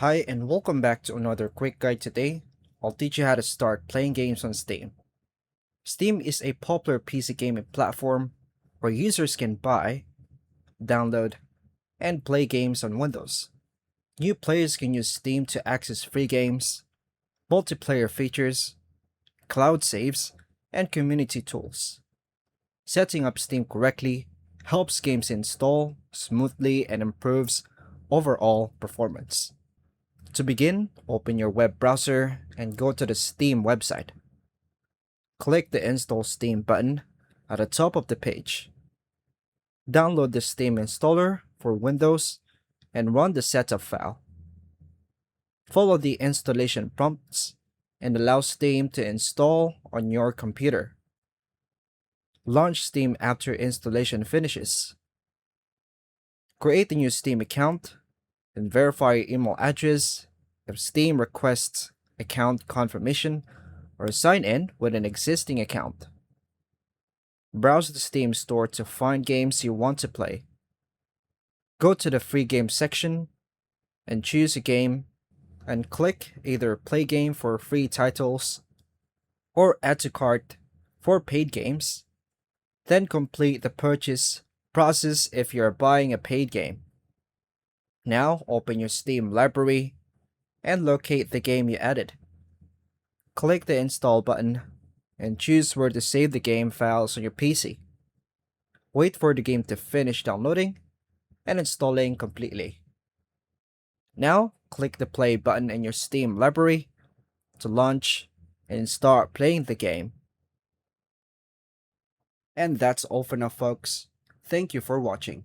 Hi and welcome back to another quick guide. Today, I'll teach you how to start playing games on Steam. Steam is a popular PC gaming platform where users can buy, download, and play games on Windows. New players can use Steam to access free games, multiplayer features, cloud saves, and community tools. Setting up Steam correctly helps games install smoothly and improves overall performance. To begin, open your web browser and go to the Steam website. Click the Install Steam button at the top of the page. Download the Steam installer for Windows and run the setup file. Follow the installation prompts and allow Steam to install on your computer. Launch Steam after installation finishes. Create a new Steam account and verify your email address if Steam requests account confirmation or sign in with an existing account. Browse the Steam store to find games you want to play. Go to the free game section and choose a game and click either play game for free titles or add to cart for paid games. Then complete the purchase process if you're buying a paid game. Now open your Steam library and locate the game you added. Click the install button and choose where to save the game files on your PC. Wait for the game to finish downloading and installing completely. Now click the play button in your Steam library to launch and start playing the game. And that's all for now, folks. Thank you for watching.